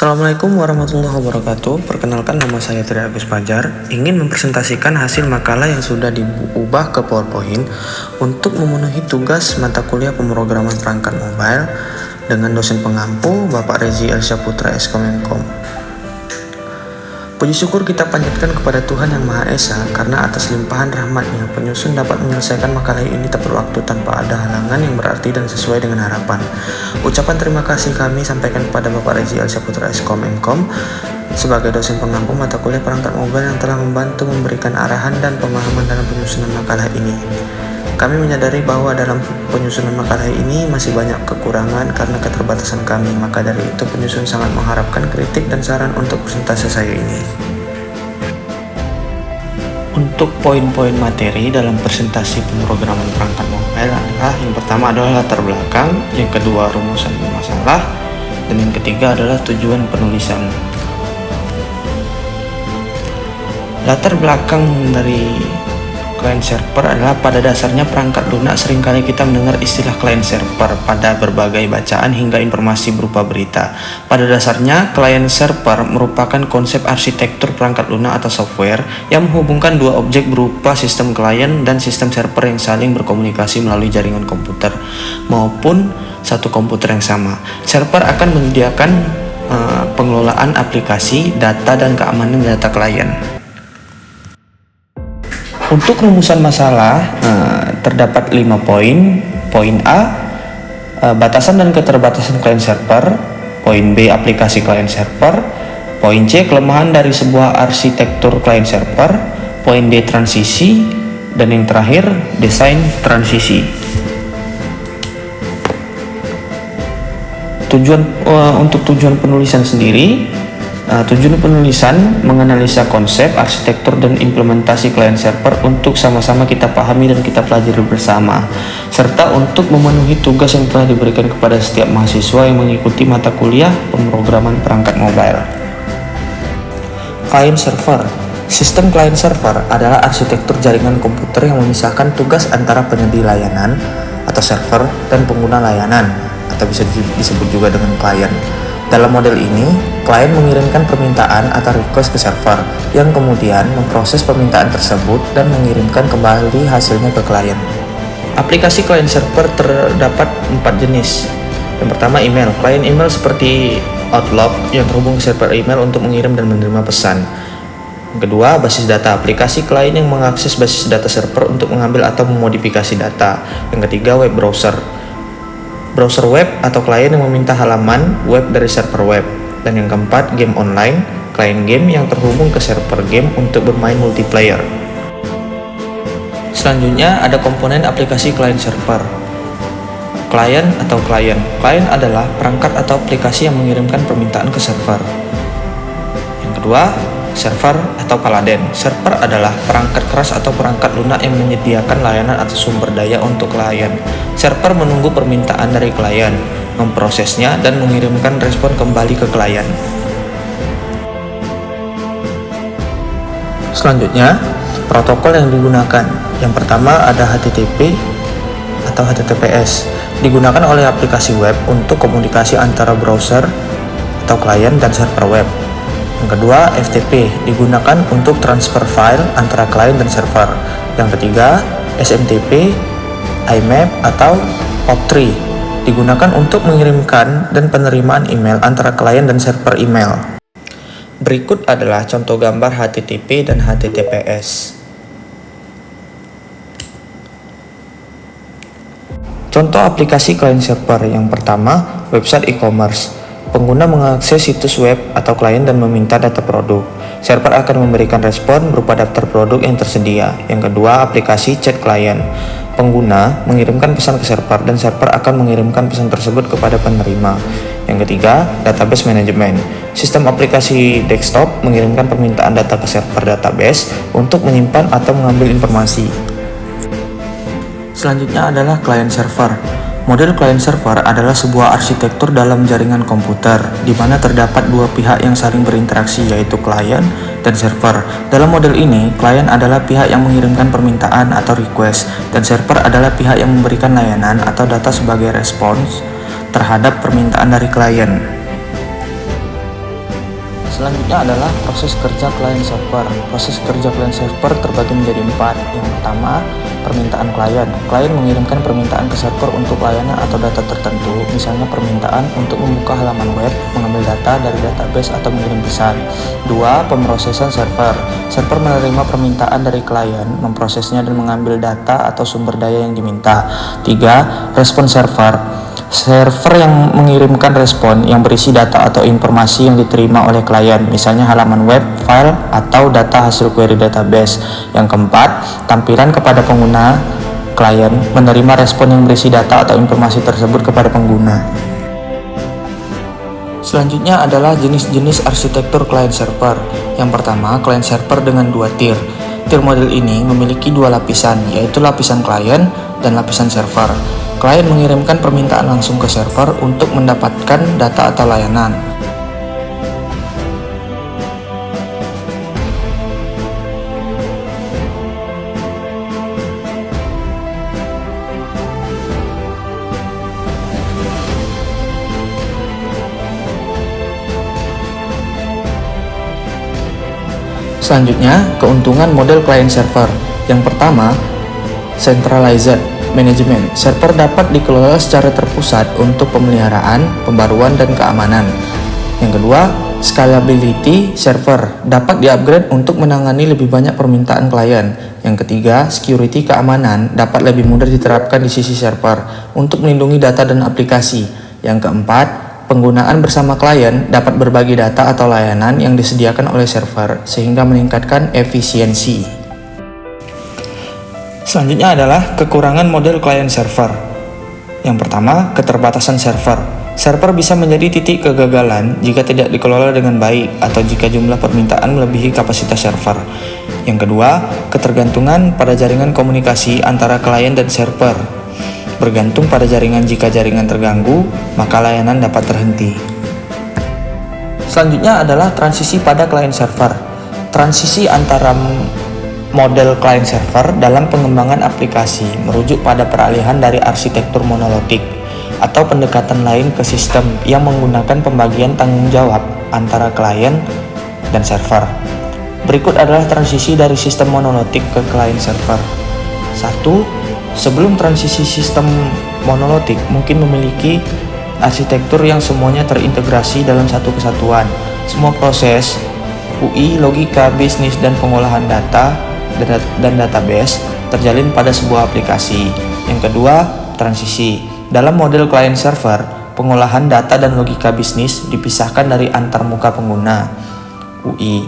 Assalamualaikum warahmatullahi wabarakatuh. Perkenalkan, nama saya Tri Agus Fajar. Ingin mempresentasikan hasil makalah yang sudah diubah ke PowerPoint untuk memenuhi tugas mata kuliah pemrograman perangkat mobile dengan dosen pengampu Bapak Rezi Elsyaputra Eskom-Menkom. Puji syukur kita panjatkan kepada Tuhan Yang Maha Esa karena atas limpahan rahmat-Nya penyusun dapat menyelesaikan makalah ini tepat waktu tanpa ada halangan yang berarti dan sesuai dengan harapan. Ucapan terima kasih kami sampaikan kepada Bapak Rezi Elsyaputra Eskom-Menkom sebagai dosen pengampu mata kuliah perangkat mobile yang telah membantu memberikan arahan dan pemahaman dalam penyusunan makalah ini. Kami menyadari bahwa dalam penyusunan makalah ini masih banyak kekurangan karena keterbatasan kami, maka dari itu penyusun sangat mengharapkan kritik dan saran untuk presentase saya ini. Untuk poin-poin materi dalam presentasi pemrograman perangkat mobile adalah yang pertama adalah latar belakang, yang kedua rumusan masalah, dan yang ketiga adalah tujuan penulisan. Latar belakang dari client server adalah pada dasarnya perangkat lunak seringkali kita mendengar istilah client server pada berbagai bacaan hingga informasi berupa berita. Pada dasarnya, client server merupakan konsep arsitektur perangkat lunak atau software yang menghubungkan dua objek berupa sistem klien dan sistem server yang saling berkomunikasi melalui jaringan komputer maupun satu komputer yang sama. Server akan menyediakan pengelolaan aplikasi, data, dan keamanan data klien. Untuk rumusan masalah terdapat 5 poin. Poin A, batasan dan keterbatasan client server. Poin B, aplikasi client server. Poin C, kelemahan dari sebuah arsitektur client server. Poin D, transisi. Dan yang terakhir, desain transisi. Untuk tujuan penulisan sendiri, tujuan penulisan menganalisa konsep, arsitektur, dan implementasi client server untuk sama-sama kita pahami dan kita pelajari bersama, serta untuk memenuhi tugas yang telah diberikan kepada setiap mahasiswa yang mengikuti mata kuliah pemrograman perangkat mobile. Client server. Sistem client server adalah arsitektur jaringan komputer yang memisahkan tugas antara penyedia layanan atau server dan pengguna layanan, atau bisa disebut juga dengan klien. Dalam model ini, klien mengirimkan permintaan atau request ke server, yang kemudian memproses permintaan tersebut dan mengirimkan kembali hasilnya ke klien. Aplikasi client server terdapat 4 jenis. Yang pertama, email. Klien email seperti Outlook yang terhubung ke server email untuk mengirim dan menerima pesan. Yang kedua, basis data. Aplikasi klien yang mengakses basis data server untuk mengambil atau memodifikasi data. Yang ketiga, web browser. Browser web atau klien yang meminta halaman web dari server web. Dan yang keempat, game online, klien game yang terhubung ke server game untuk bermain multiplayer. Selanjutnya ada komponen aplikasi client server. Klien atau klien. Klien adalah perangkat atau aplikasi yang mengirimkan permintaan ke server. Yang kedua, server atau paladen. Server adalah perangkat keras atau perangkat lunak yang menyediakan layanan atau sumber daya untuk klien. Server menunggu permintaan dari klien, memprosesnya, dan mengirimkan respon kembali ke klien. Selanjutnya, protokol yang digunakan. Yang pertama ada HTTP atau HTTPS. Digunakan oleh aplikasi web untuk komunikasi antara browser atau klien dan server web. Yang kedua, FTP digunakan untuk transfer file antara klien dan server. Yang ketiga, SMTP, IMAP atau POP3 digunakan untuk mengirimkan dan penerimaan email antara klien dan server email. Berikut adalah contoh gambar HTTP dan HTTPS. Contoh aplikasi client server. Yang pertama, website e-commerce. Pengguna mengakses situs web atau klien dan meminta data produk. Server akan memberikan respon berupa daftar produk yang tersedia. Yang kedua, aplikasi chat klien. Pengguna mengirimkan pesan ke server dan server akan mengirimkan pesan tersebut kepada penerima. Yang ketiga, database management. Sistem aplikasi desktop mengirimkan permintaan data ke server database untuk menyimpan atau mengambil informasi. Selanjutnya adalah client server. Model client server adalah sebuah arsitektur dalam jaringan komputer, di mana terdapat dua pihak yang saling berinteraksi, yaitu klien dan server. Dalam model ini, klien adalah pihak yang mengirimkan permintaan atau request, dan server adalah pihak yang memberikan layanan atau data sebagai respons terhadap permintaan dari klien. Selanjutnya adalah proses kerja client server. Proses kerja client server terbagi menjadi 4. Yang pertama, permintaan klien. Klien mengirimkan permintaan ke server untuk layanan atau data tertentu, misalnya permintaan untuk membuka halaman web, mengambil data dari database atau mengirim pesan. 2. Pemrosesan server. Server menerima permintaan dari klien, memprosesnya dan mengambil data atau sumber daya yang diminta. 3. Respon server. Server yang mengirimkan respon yang berisi data atau informasi yang diterima oleh klien, misalnya halaman web, file, atau data hasil query database. Yang keempat, tampilan kepada pengguna. Klien menerima respon yang berisi data atau informasi tersebut kepada pengguna. Selanjutnya adalah jenis-jenis arsitektur client server. Yang pertama, client server dengan 2 tier. Tier model ini memiliki 2 lapisan, yaitu lapisan klien dan lapisan server. Klien mengirimkan permintaan langsung ke server untuk mendapatkan data atau layanan. Selanjutnya, keuntungan model client server. Yang pertama, centralized manajemen. Server dapat dikelola secara terpusat untuk pemeliharaan, pembaruan, dan keamanan. Yang kedua, scalability server dapat di-upgrade untuk menangani lebih banyak permintaan klien. Yang ketiga, security keamanan dapat lebih mudah diterapkan di sisi server untuk melindungi data dan aplikasi. Yang keempat, penggunaan bersama klien dapat berbagi data atau layanan yang disediakan oleh server sehingga meningkatkan efisiensi. Selanjutnya adalah kekurangan model client server. Yang pertama, keterbatasan server. Server bisa menjadi titik kegagalan jika tidak dikelola dengan baik atau jika jumlah permintaan melebihi kapasitas server. Yang kedua, ketergantungan pada jaringan komunikasi antara klien dan server. Bergantung pada jaringan, jika jaringan terganggu, maka layanan dapat terhenti. Selanjutnya adalah transisi pada client server. Transisi antara model client server dalam pengembangan aplikasi merujuk pada peralihan dari arsitektur monolitik atau pendekatan lain ke sistem yang menggunakan pembagian tanggung jawab antara klien dan server. Berikut adalah transisi dari sistem monolitik ke client server. 1. Sebelum transisi sistem monolitik mungkin memiliki arsitektur yang semuanya terintegrasi dalam satu kesatuan. Semua proses, UI, logika, bisnis, dan pengolahan data dan database terjalin pada sebuah aplikasi. Yang kedua, transisi. Dalam model client server, pengolahan data dan logika bisnis dipisahkan dari antarmuka pengguna. UI.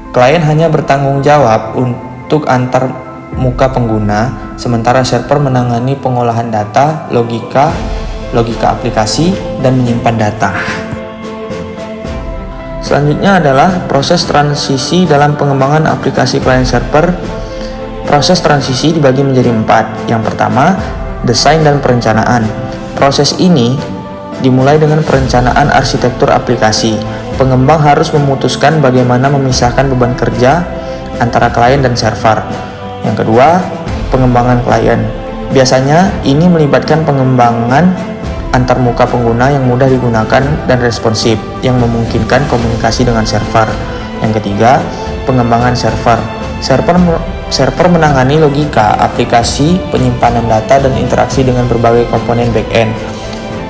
Klien hanya bertanggung jawab untuk antar muka pengguna, sementara server menangani pengolahan data, logika aplikasi, dan menyimpan data. Selanjutnya adalah proses transisi dalam pengembangan aplikasi client server. Proses transisi dibagi menjadi 4. Yang pertama, desain dan perencanaan. Proses ini dimulai dengan perencanaan arsitektur aplikasi. Pengembang harus memutuskan bagaimana memisahkan beban kerja antara klien dan server. Yang kedua, pengembangan klien. Biasanya ini melibatkan pengembangan antarmuka pengguna yang mudah digunakan dan responsif, yang memungkinkan komunikasi dengan server. Yang ketiga, pengembangan server. Server menangani logika, aplikasi, penyimpanan data, dan interaksi dengan berbagai komponen back-end.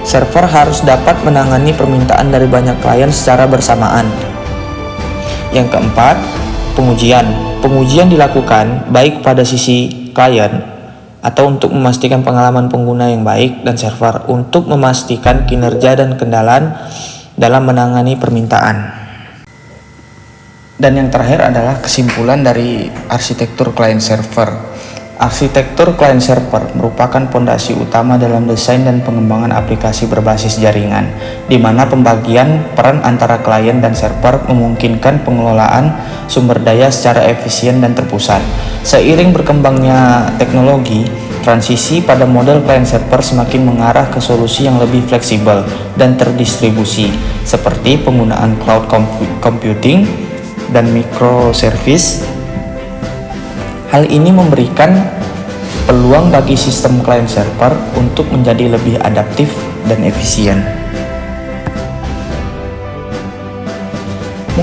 Server harus dapat menangani permintaan dari banyak klien secara bersamaan. Yang keempat, pengujian. Pengujian dilakukan baik pada sisi klien atau untuk memastikan pengalaman pengguna yang baik, dan server untuk memastikan kinerja dan kendala dalam menangani permintaan. Dan yang terakhir adalah kesimpulan dari arsitektur client server. Arsitektur client server merupakan fondasi utama dalam desain dan pengembangan aplikasi berbasis jaringan, di mana pembagian peran antara klien dan server memungkinkan pengelolaan sumber daya secara efisien dan terpusat. Seiring berkembangnya teknologi, transisi pada model client server semakin mengarah ke solusi yang lebih fleksibel dan terdistribusi, seperti penggunaan cloud computing dan microservice. Hal ini memberikan peluang bagi sistem client server untuk menjadi lebih adaptif dan efisien.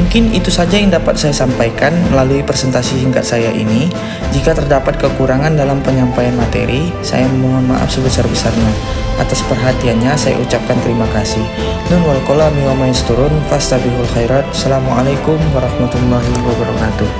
Mungkin itu saja yang dapat saya sampaikan melalui presentasi singkat saya ini. Jika terdapat kekurangan dalam penyampaian materi, saya mohon maaf sebesar-besarnya. Atas perhatiannya saya ucapkan terima kasih. Nun wal qolami wa ma yasturun fastabihul khairat. Assalamualaikum warahmatullahi wabarakatuh.